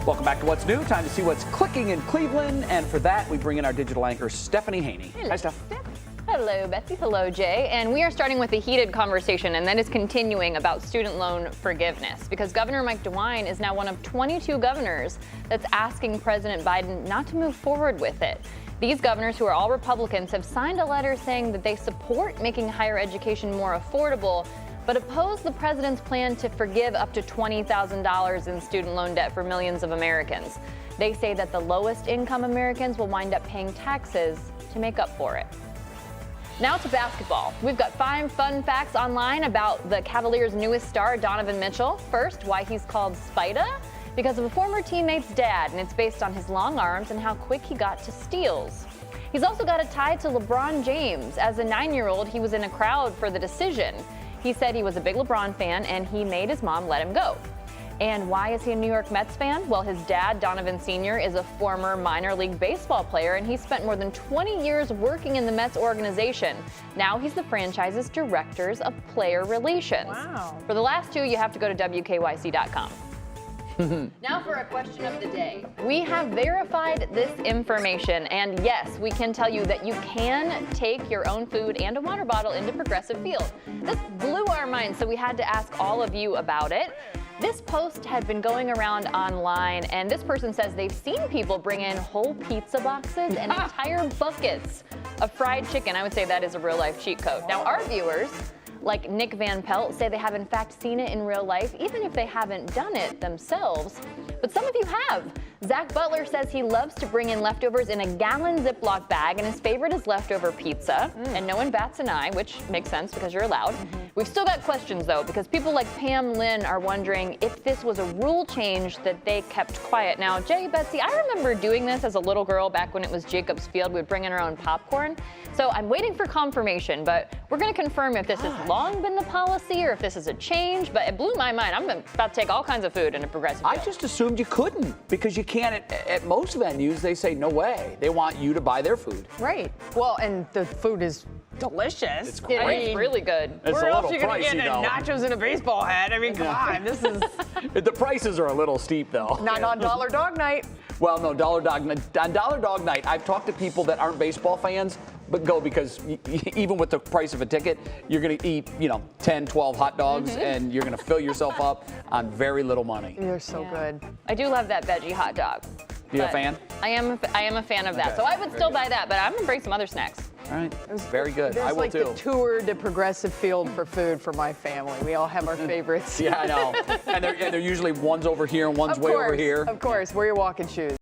Welcome back to What's New. Time to see what's clicking in Cleveland. And for that, we bring in our digital anchor, Stephanie Haney. Hello. Hi, Steph. Hello, Betsy. Hello, Jay. And we are starting with a heated conversation, and that is continuing about student loan forgiveness, because Governor Mike DeWine is now one of 22 governors that's asking President Biden not to move forward with it. These governors, who are all Republicans, have signed a letter saying that they support making higher education more affordable, but oppose the president's plan to forgive up to $20,000 in student loan debt for millions of Americans. They say that the lowest income Americans will wind up paying taxes to make up for it. Now to basketball. We've got 5 fun facts online about the Cavaliers' newest star, Donovan Mitchell. First, why he's called Spida, because of a former teammate's dad, and it's based on his long arms and how quick he got to steals. He's also got a tie to LeBron James. As a 9-year-old, he was in a crowd for the decision. He said he was a big LeBron fan, and he made his mom let him go. And why is he a New York Mets fan? Well, his dad, Donovan Sr., is a former minor league baseball player, and he spent more than 20 years working in the Mets organization. Now he's the franchise's director of player relations. Wow. For the last 2, you have to go to WKYC.com. Now for a question of the day. We have verified this information, and yes, we can tell you that you can take your own food and a water bottle into Progressive Field. This blew our minds, so we had to ask all of you about it. This post had been going around online, and this person says they've seen people bring in whole pizza boxes and entire buckets of fried chicken. I would say that is a real-life cheat code. Now, our viewers, like Nick Van Pelt, say they have in fact seen it in real life, even if they haven't done it themselves. But some of you have. Zach Butler says he loves to bring in leftovers in a gallon Ziploc bag, and his favorite is leftover pizza. And no one bats an eye, which makes sense because you're allowed. We've still got questions, though, because people like Pam Lynn are wondering if this was a rule change that they kept quiet. Now, Jay, Betsy, I remember doing this as a little girl back when it was Jacob's Field. We'd bring in our own popcorn. So I'm waiting for confirmation, but we're going to confirm if this has long been the policy or if this is a change. But it blew my mind. I'm about to take all kinds of food into Progressive Field. I just assumed you couldn't, because you can't at most venues. They say no way. They want you to buy their food. Right. Well, and the food is delicious. It's I great. mean, it's really good. It's Where a else little are you going to pricey, get though. nachos and a baseball hat? I mean, come on. This is The prices are a little steep, though. not on Dollar Dog Night. Well, no, Dollar Dog Night, I've talked to people that aren't baseball fans, but go because even with the price of a ticket, you're going to eat, 10, 12 hot dogs, and you're going to fill yourself up on very little money. You're so good. I do love that veggie hot dog. You a But fan? I am a fan of that. Okay. So I would still buy that, but I'm going to bring some other snacks. All right. Very good. There's I will like too. the tour to Progressive Field for food for my family. We all have our favorites. Yeah, I know. And they're usually one's over here and one's way over here. Of course, wear your walking shoes.